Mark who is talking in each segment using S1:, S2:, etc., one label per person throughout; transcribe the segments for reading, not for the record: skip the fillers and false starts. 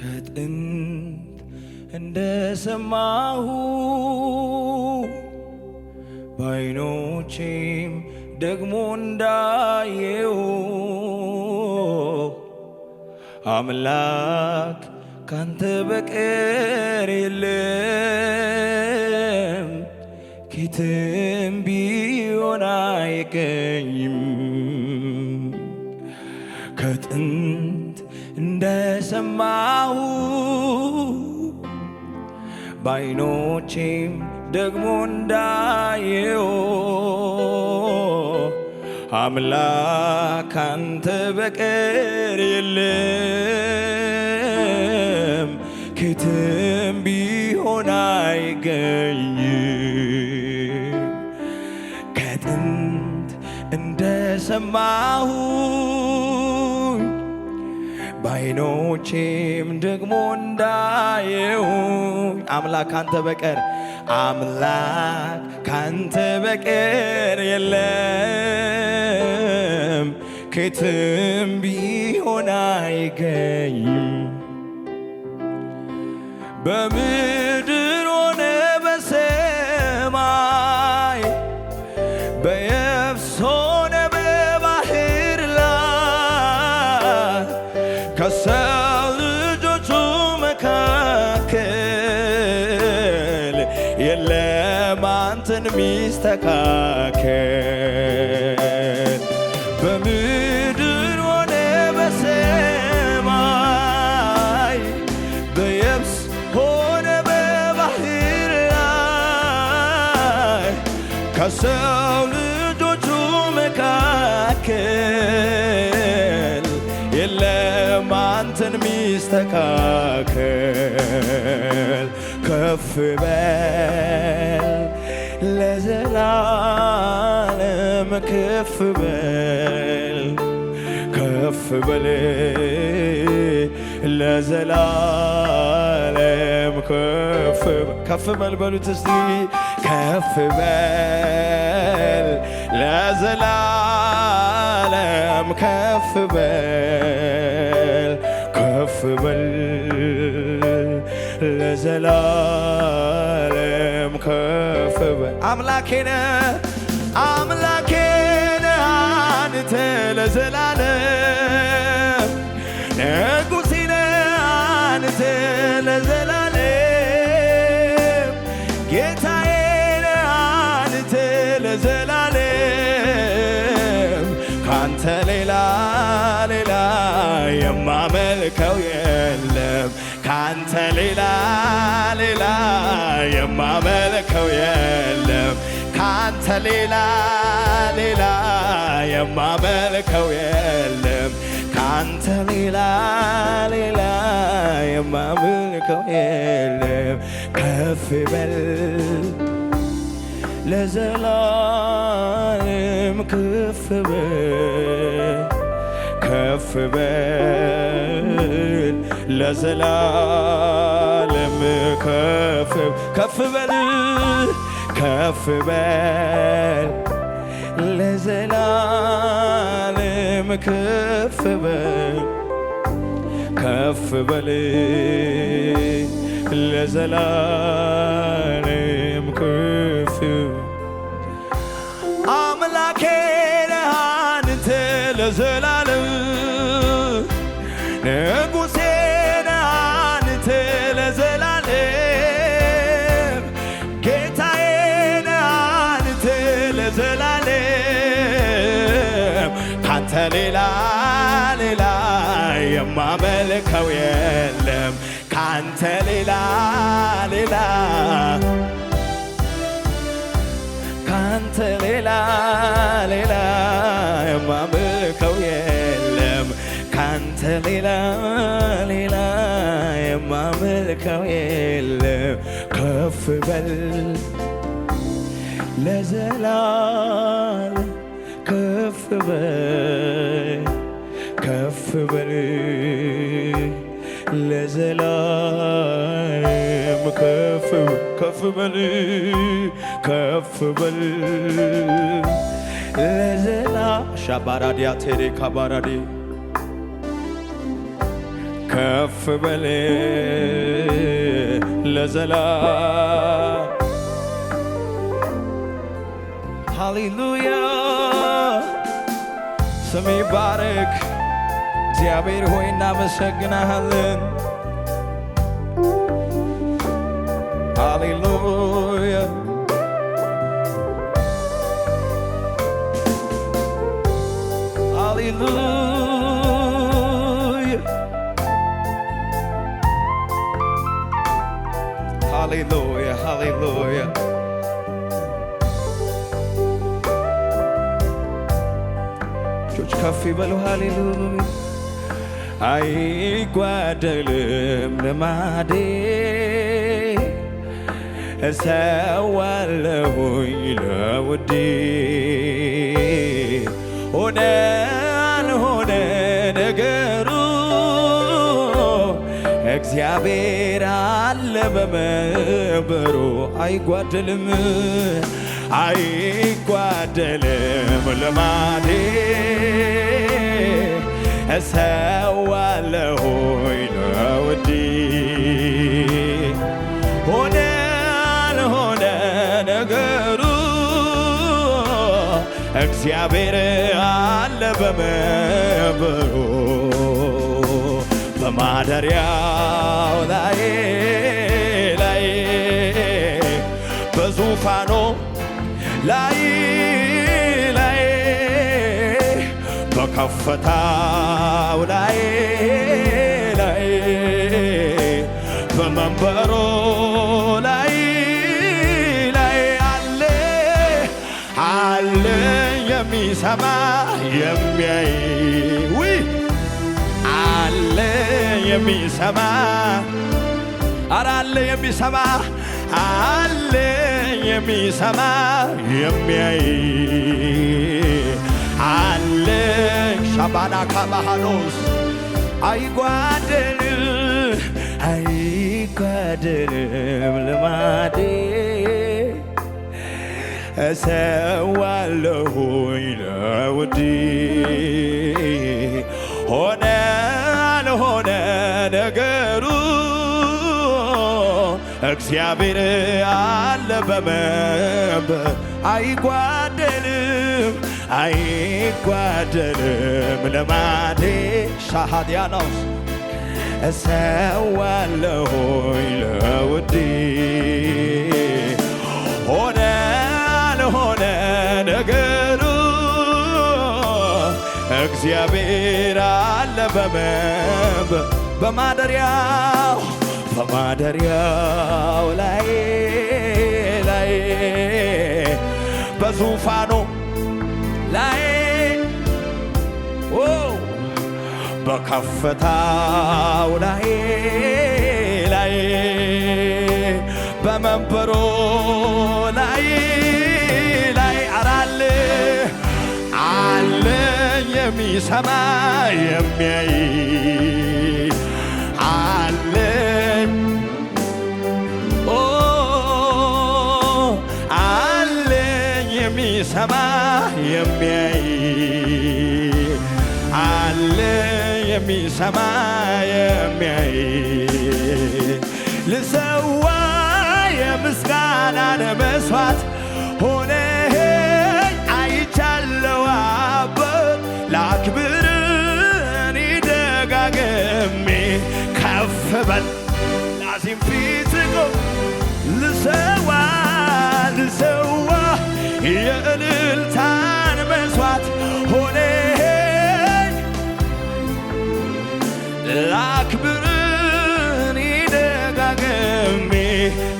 S1: ከጥንት እንደሰማሁ በዓይኖቼም ደግሞ እንዳየው አምላክ ካንተ በቀር የለም፣ ከየትም ቢሆን አይገኝም። ከጥንት እንደሰማሁ በዓይኖቼም ደግሞ እንዳየው አምላክ ካንተ በቀር የለም፣ ከየትም ቢሆን አይገኝም። ከጥንት እንደሰማሁ በዓይኖቼም ደግሞ እንዳየው አምላክ ካንተ በቀር ካንተ በቀር የለም፣ ከየትም ቢሆን አይገኝም። በምድር ሆነ በሰማይ በየብስ ሆነ በባህር ላይ ከሰው ልጆቹ መካከል የለም አንተን ሚስተካከል። በምድር ሆነ በሰማይ በየብስ ሆነ በባህር ላይ ከሰው ልጆቹ መካከል የለም አንተን ሚስተካከል። ከፍ በል ለዘላለም ከፍ በል ከፍ በል ለዘላለም ከፍ በል በሉት እስቲ ከፍ በል ለዘላለም ከፍ በል ከፍ በል ለዘላለም ከፍ በል። አምላኬ ነህ አንተ ለዘላለም፣ ንጉሴ ነህ አንተ ለዘላለም፣ ጌታዬ ነህ አንተ ለዘላለም። ካንተ ሌላ የማመልከው የለም፣ ካንተ ሌላ የማመልከው የለም፣ ካንተ ሌላ የማመልከው የለም፣ ካንተ ሌላ የማመልከው የለም። ከፍ በል ለዘላለም ከፍ በል ከፍ በል ለዘላለም ከፍ በል ከፍ በል ለዘላለም ከፍ በል ከፍ በል ለዘላለም ከፍ አምላኬ ነህ አንተ ለዘላለም፣ ንጉሴ ነህ አንተ ለዘላለም፣ ጌታዬ ነህ አንተ ለዘላለም። ካንተ ሌላ የማመልከው የለም፣ ካንተ ሌላ ካንተ ሌላ የማመልከው የለም፣ ካንተ ሌላ የማመልከው የለም። ከፍ በል ለዘላለም ከፍ በል ከፍ በል ለዘላለም ከፍ በል ከፍ በል ለዘላ ሻባራዲያ ቴሬ ካባራዲ ከፍ በል ለዘላ ሃሌሉያ ስም ይባረክ። እግዚአብሔር ሆይ እናመሰግናለን። ሃሌሉያ ሃሌሉያ ሃሌሉያ ሃሌሉያ እጆች ከፍ ይበሉ። ሃሌሉያ አይጓደልም ልማዴ እሰዋለሁኝ ለውዴ ሆነ አልሆነ ነገሩ እግዚአብሔር አለ በመንበሩ አይጓደልም አይጓደልም ልማዴ እሰዋለሁኝ ለውዴ ሆነ አልሆነ ነገሩ እግዚአብሔር አለ በመንበሩ በማደሪያው ላይ በዙፋኑ ላይ በከፍታው ላይ በመንበሩ ላይ አለ የሚሰማ የሚያይ አለ የሚሰማ ኧረ አለ የሚሰማ አለ የሚሰማ የሚያይ አለ ሻባና ካባሃኖስ አይጓደልም ልማዴ እሰዋለሁኝ ለውዴ ሆነ አልሆነ ነገሩ እግዚአብሔር አለ በመንበር አይጓደልም ልማዴ ሻሃዲያኖስ እሰዋለሁኝ ለውዴ ሆነ አልሆነ ነገሩ እግዚአብሔር አለ በማደሪያው ላይ በዙፋኑ ላይ በከፍታው ላይ በመንበሩ ላይ አለ የሚሰማ የሚያይ አለ የሚሰማ የሚያይ አለ የሚሰማ የሚያይ ልሰዋ የምስጋናን መስዋዕት ሆነኸኝ አይቻለው አባት ላክብር እኔ ደጋግሜ ከፍ በል ላዚም ፊት ቆም ልሰዋ የእልልታን መስዋዕት ሆነኸኝ ላክብር እኔ ደጋግሜ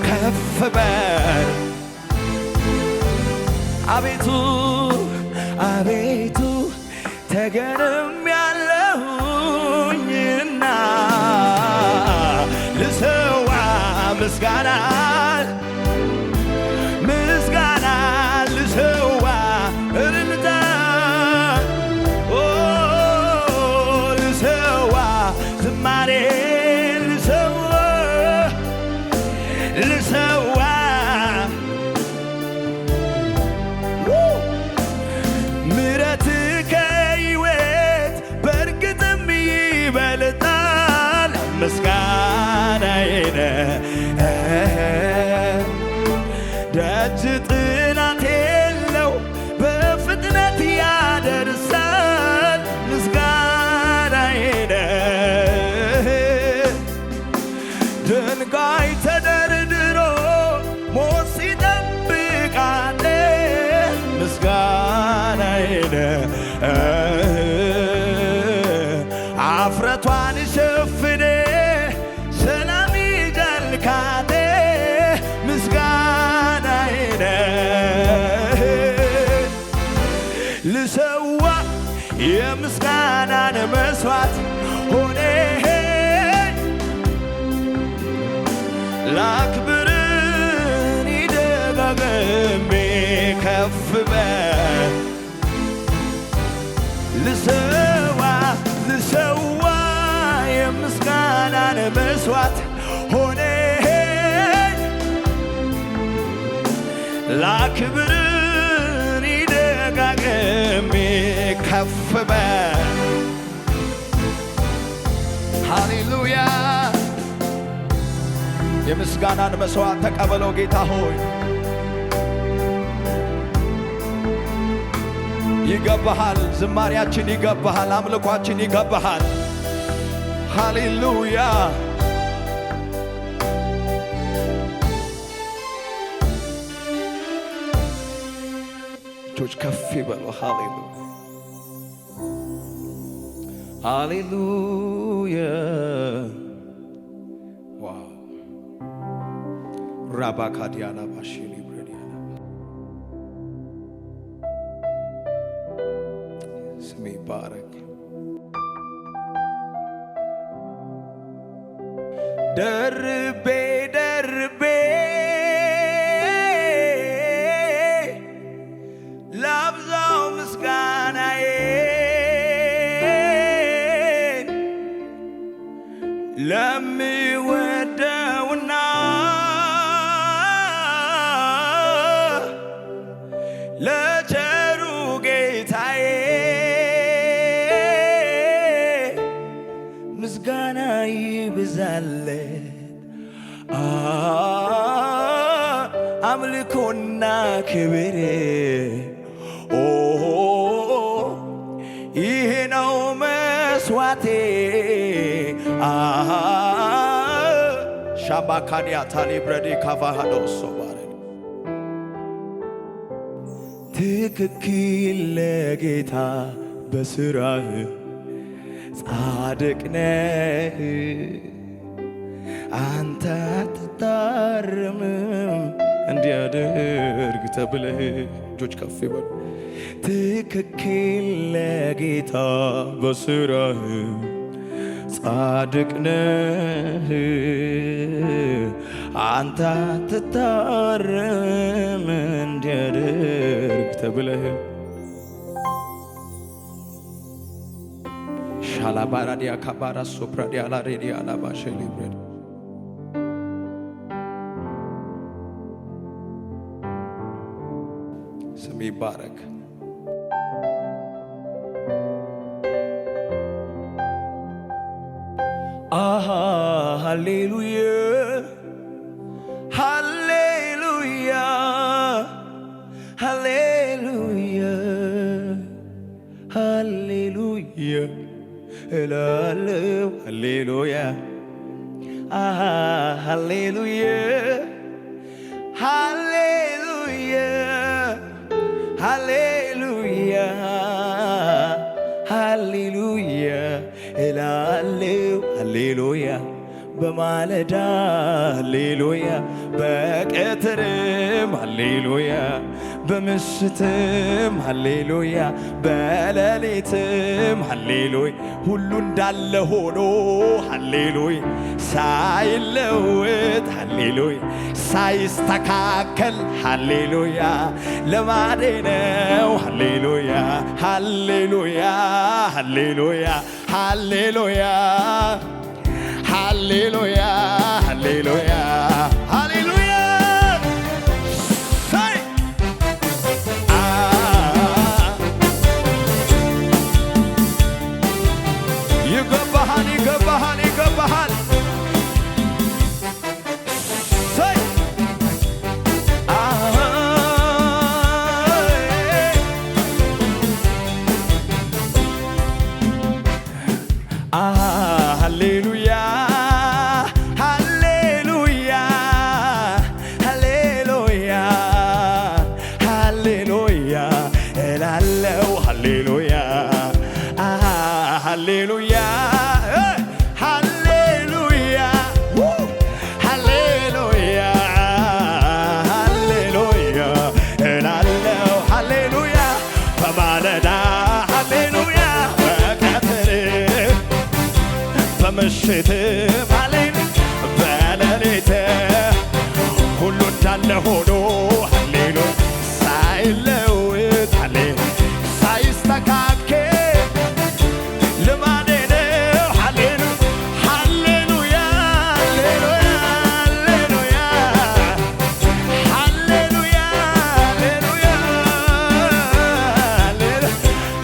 S1: ከፍ በል አቤቱ አቤቱ ተገርሜያለሁኝና ልሰዋ ምስጋና ልሰዋ እልልታ ልሰዋ ዝማሬ ልሰዋ ምሕረትህ ከሕይወት በእርግጥም ይበልጣል አፍረቷን ሸፍኔ ሰላም ይጃልካቴ ምስጋናዬ ነህ ልሰዋ የምስጋናን መስዋዕት ሆኔ ላክብርን ይደጋግሜ ከፍ በል ልሰዋ የምስጋናን መስዋዕት ሆኔ ላክብርን ይደጋግሜ ከፍ በል ሃሌሉያ የምስጋናን መስዋዕት ተቀበለው ጌታ ሆይ ይገባሃል ዝማሪያችን ይገባሃል አምልኳችን ይገባሃል ሃሌሉያ እጆች ከፍ ይበሉ ሃሌሉያ ሃሌሉያ ዋው ራባካዲያና ባሽኒ ስሜ ይባረክ ደርቤ ደርቤ ላብዛው ምስጋናዬን ለሚወደውና ለቸሩ ጌታዬ ምስጋና ይብዛለት አምልኮና ክብር ይሄ ነው መስዋዕቴ ሻባካንያ ታሊብረዲ ካቫሃዶሶ ባረ ትክክል ለጌታ በስራህ ጻድቅ ነህ አንተ አትታረምም እንዲያደርግ ተብለህ እጆች ከፍ ይበሉ ትክክል ለጌታ በስራህ ጻድቅ ነህ አንተ አትታረም እንዲያደርግ ተብለህ ሻላባራዲያ ካባራ ሶፕራዲያ ላሬዲያ ላባሸሊ ብሬድ ስም ይባረክ ሃሌሉያ ሃሌሉያ ሃሌሉያ ሃሌሉያ እላለሁ ሃሌሉያ ሃሌሉያ ሃሌሉያ ሃሌሉያ ሃሌሉያ እላለሁ ሃሌሉያ በማለዳ ሃሌሉያ በቀትርም ሃሌሉያ በምሽትም ሃሌሉያ በሌሊትም ሃሌሉያ ሁሉ እንዳለ ሆኖ ሃሌሉያ ሳይለወጥ ሃሌሉያ ሳይስተካከል ሃሌሉያ ልማዴ ነው ሃሌሉያ ሃሌሉያ ሃሌሉያ ሃሌሉያ ሃሌሉያ ሃሌሉያ ሃሌሉያ ሳይ ይገባሃል ይገባሃል ይገባሃል ሳይ ሃሌሉያ ሃሌሉያ በምሽትም አሌን በሌሊት ሁሉ እንዳለ ሆኖ ሃሌሉያ ሳይለውጥ ሃሌ ሳይስተካከል ልማዴ ነው ሃሌሉያ ሃሌሉያ ሃሌሉያ ሃሌሉያ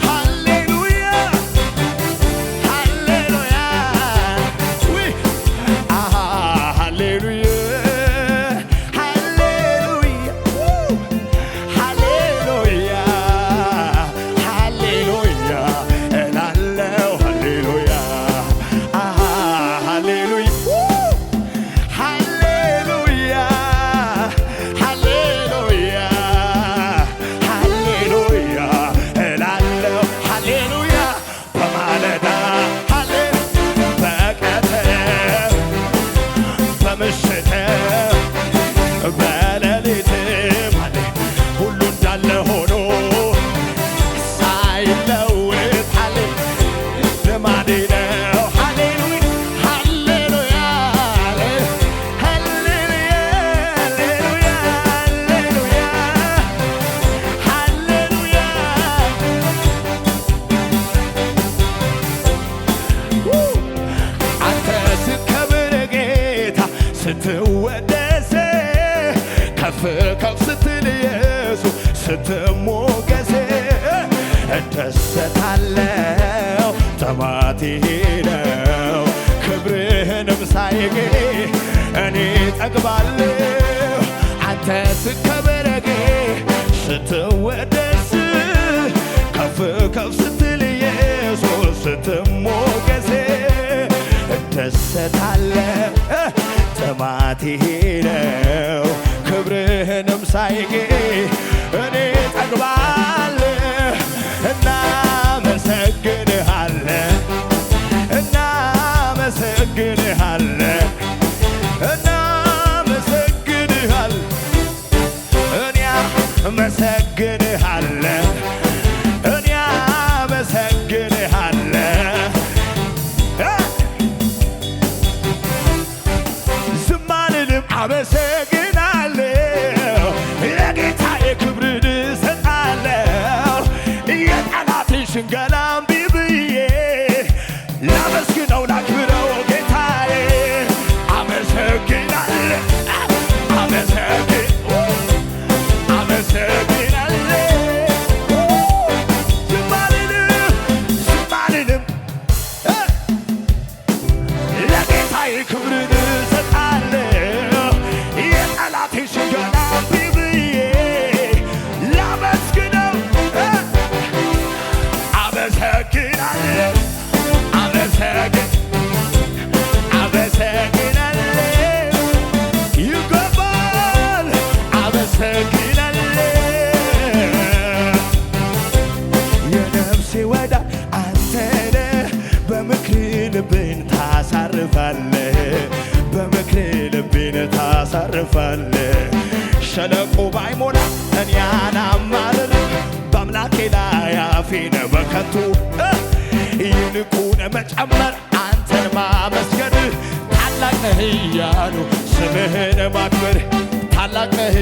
S1: ሃሌሉያ ሃሌሉያ ውይ አሃ ሃሌሉያ በሌሊትም ሁሉ እንዳለ ሆኖ ሳይለውጥ ልማዴ ነው ሃሌሉያ ሃሌሉያ ሃሌሉያ ሃሌሉያ ሃሌሉያ አንተ ስትከብር ጌታ ስትወደስ ከፍ ከፍ ስትል ኢየሱስ ስትሞገስ እደሰታለሁ ጥማቴ ነው ክብርህንም ሳይጌ እኔ ጠግባለሁ አንተ ስትከብር ስትወደስ ከፍ ከፍ ስትል ኢየሱስ ስትሞገስ እደሰታለሁ ጥማቴ ነው ክብርህንም ሳይጌ እኔ ጠግባለሁ እናመሰግንሃለን እናመሰግንሃለን እናመሰግንሃለን እኔ አመሰግንሃለን እኔ አመሰግንሃለን ዝም አልልም አመሰግናለሁ ለጌታዬ ክብርን እሰጣለሁ የጠላቴን ሽንገላ እምቢ ብዬ ላመስግነው ላክብረው ጌታዬ አመሰግናለሁ አመሰግናለሁ ዝም አልልም ለጌታዬ ክብርን እሰጣለሁ የጠላቴን ሽንገላ እምቢ ብዬ ላመስግነው አመሰግናለሁ አመሰግናለሁ ይገባል አመሰግናለሁ የነፍሴ ወዳጅ አንተ ነህ በምክር ልቤን ታሳርፋለህ በምክር ልቤን ታሳርፋለህ ሸለቆ ባይሞላ እኔ አላማርርም በአምላኬ ላይ አፌን በከንቱ ይልቁን መጨመር አንተን ማመስገን ታላቅ ነህ እያሉ ስምህን ማክበር ታላቅ ነህ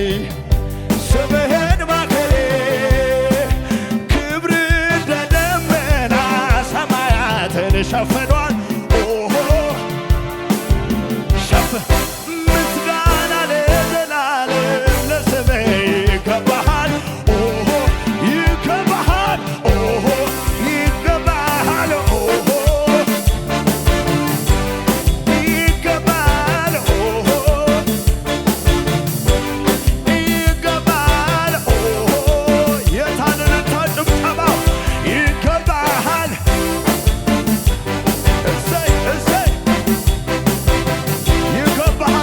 S1: ስምህን ማክበር ክብር እንደ ደመና ሰማያትን ሸፍኗል ምስጋና ለዘላለም ለስምህ ይገባሃል ይገባሃል ይገባሃል ይገባሃል ይገባሃል የታንን ጭብጨባው ይገባሃል እሰይ እሰይ ይገባሃል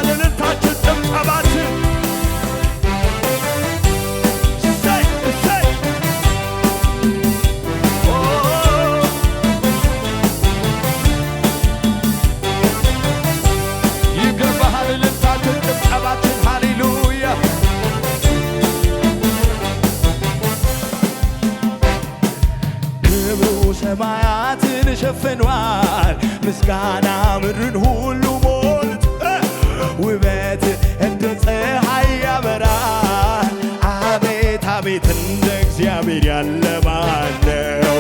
S1: ሸፍኗል። ምስጋና ምድርን ሁሉ ሞልቶ ውበት እንደ ፀሐይ ያበራል። አቤት አቤት እንደ እግዚአብሔር ያለ ማን ነው?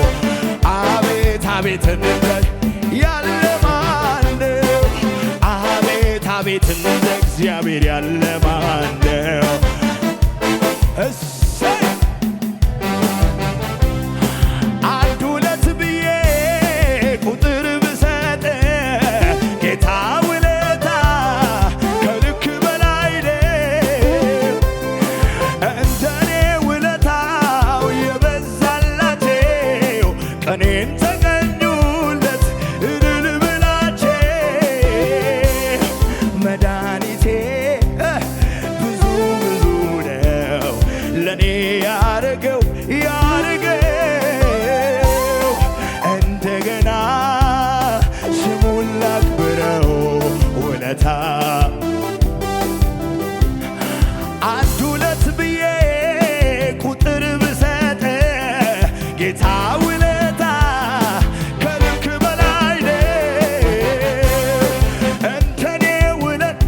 S1: አቤት አቤት እንደ ያለ ማን ነው? አቤት አቤት እንደ እግዚአብሔር ያለ ማን ነው? እሰይ አንድ ሁለት ብዬ ቁጥር ብሰጥ ጌታ ውለታ ከልክ በላይ ነው። እንደኔ ውለታው የበዛላቸው ቀኔን ተቀኙለት እልል ብላቸው መድኃኒቴ ብዙ ብዙ ነው ለኔ ያረገው እንደገና ስሙን ላክብረው ውለታ አንድ ሁለት ብዬ ቁጥር ብሰጥ ጌታ ውለታ ከልክ በላይ ነው። እንደኔ ውለት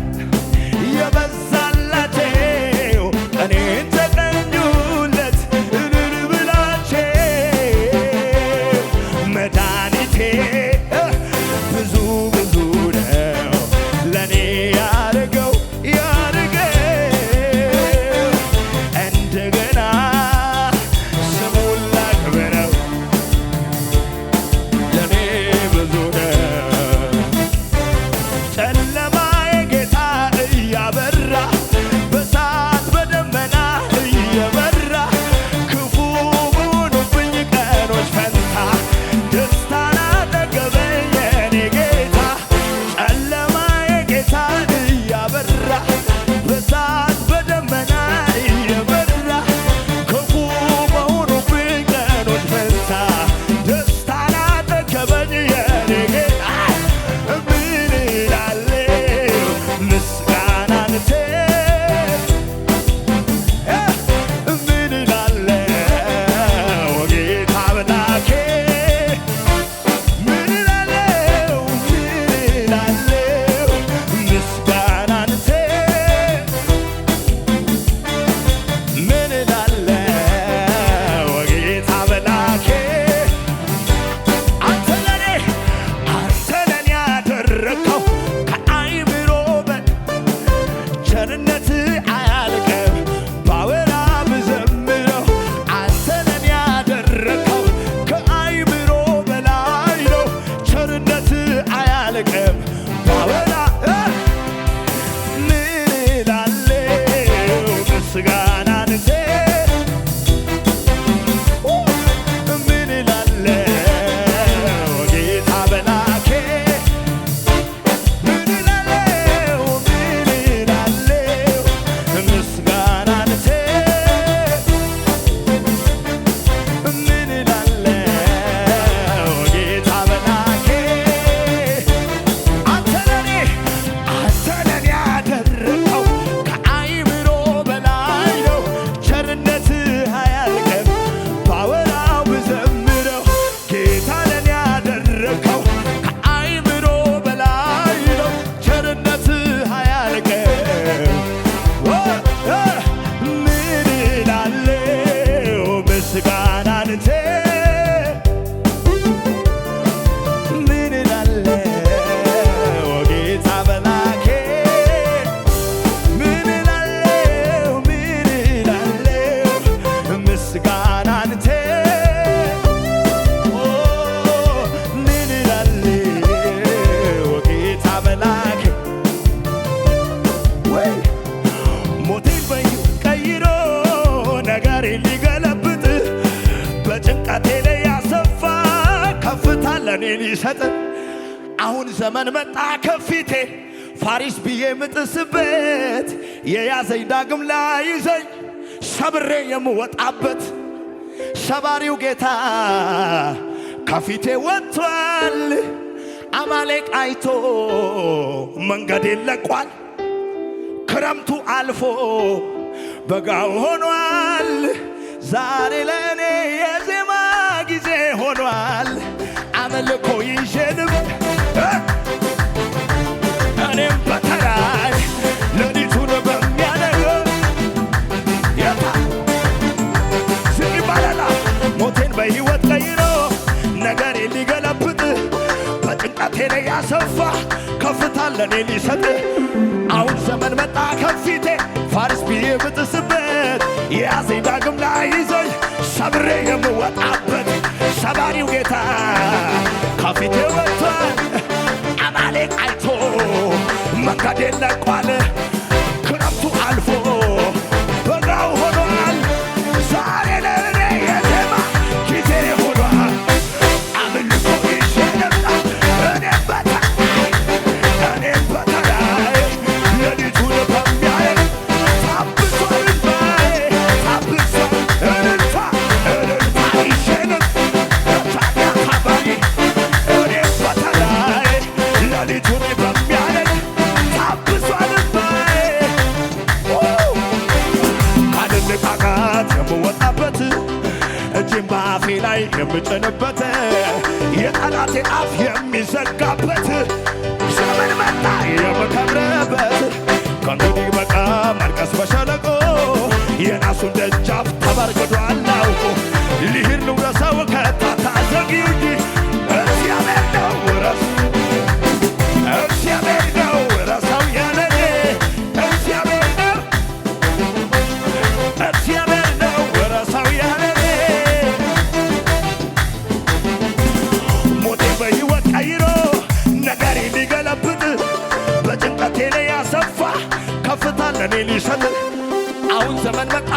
S1: የበዛላቸው ቀኔን ተቀኙለት እልል ብላቸው መድኃኒቴ ብዙ ብዙ ነው ለኔ ያረገው እንደገና ስሙን ላክብረው ለኔ ብዙ ነው። ጨለማዬ ጌታ እያበራ በእሳት በደመና እየበራ ክፉ በሆኑብኝ ቀኖች ፈንታ ደስታን አጠገበኝ የኔ ጌታ። ጨለማዬ ጌታን እያበራ በእሳት በደመና እየበራ ክፉ በሆኑብኝ ቀኖች ፈንታ ደስታን አጠገበኝ የኔ ጌታ። ምን እላለሁ ምስጋናን ምን እላለሁ ጌታ አምላኬ ምን እላለሁ ምስጋናን ምን እላለሁ ጌታ አምላኬ አንተ ለኔ ያደረከው ከአይምሮ ቸርነት አያልቅም ባወራ ብዘምረው። አንተ ለኔ ያደረከው ከአይምሮ በላይ ነው። ቸርነት አያልቅም ባወራ ምን እላለሁ ምስጋናን ምን እላለሁ ጌታ አምላኬ ምን እላለሁ ምስጋናን ምን እላለሁ ጌታ አምላኬ አንተ ለኔ ያደረከው ከአይምሮ በላይ ነው። ቸርነት አያልቅም ባወራው ብዘምረው። ጌታ ለኔ ያደረከው ከአይምሮ በላይ ነው። ቸርነት አያልቅም ምን እላለሁ ምስጋናን ምን እላለሁ ጌታ አምላኬ ምን እላለሁ ምስጋናን ምን እላለሁ ጌታ አምላኬ ወይ ሞቴን በሕይወት ቀይሮ ነገሬን ሊገለብጥ በጭንቀቴ ላይ ያሰፋ ከፍታ ለኔ ሊሰጥ አሁን ዘመን መጣ ከፊቴ ፋሪስ ብዬ ምጥስበት የያዘኝ ዳግም ላይ ይዘኝ ሰብሬ የምወጣበት ሰባሪው ጌታ ከፊቴ ወጥቷል። አማሌቅ አይቶ መንገዴን ለቋል። ክረምቱ አልፎ በጋው ሆኗል። ዛሬ ለኔ የዜማ ጊዜ ሆኗል። አምልኮ ይዤ ልበል እኔም በተራይ ሌሊቱን በሚያነገው ሞቴን በሕይወት ቀይሮ ነገሬ ሊገለብጥ በጭንቀቴ ላይ ያሰፋ ከፍታ ለኔ ሊሰጥ አሁን ዘመን መጣ ከፊቴ ፋርስ ብዬ ብጥስበት የያዘኝ ዳግም ላይ ይዘኝ ሰብሬ የምወጣበት ሰባሪው ጌታ ከፊቴ ወጥቷል። አማሌቅ አይቶ መንገዴን ለቋል። ክረምቱ አልፎ በጋው ሆኗል። ዛሬ ለእኔ የዜማ ጊዜ ሆኗል። አምልኮ ይዤ ልምጣ እኔም በተራዬ ሌሊቱን በሚያይ ታብሷል እንባዬ ታብሷል እልልታ ይዤ ልምጣ ታዲያ እኔም በተራዬ ሌሊቱን በሚያይ ታብሷል እንባዬ ካለንቃቃት የምወጣበት እጅም በአፌ ላይ የምጭንበት የጠላቴን አፍ የሚዘጋበት ዘመን መጣ የምከብርበት ከእንግዲህ በቃ ማልቀስ በሸለቆ የናሱን ደጃፍ ተበርግዷል አውቆ ልሂድ ልውረሰው ከታታ ዘግዩ እንጂ እግዚአብሔር ነው ረሰው ያለኔ እግዚአብሔር ነው ረሰው ያለኔ ሞቴ በሕይወት ቀይሮ ነገሬ ሊገለብጥ በጭንቀቴ ላይ ያሰፋ ከፍታ ለኔ ሊሰጥ አሁን ዘመን መጣ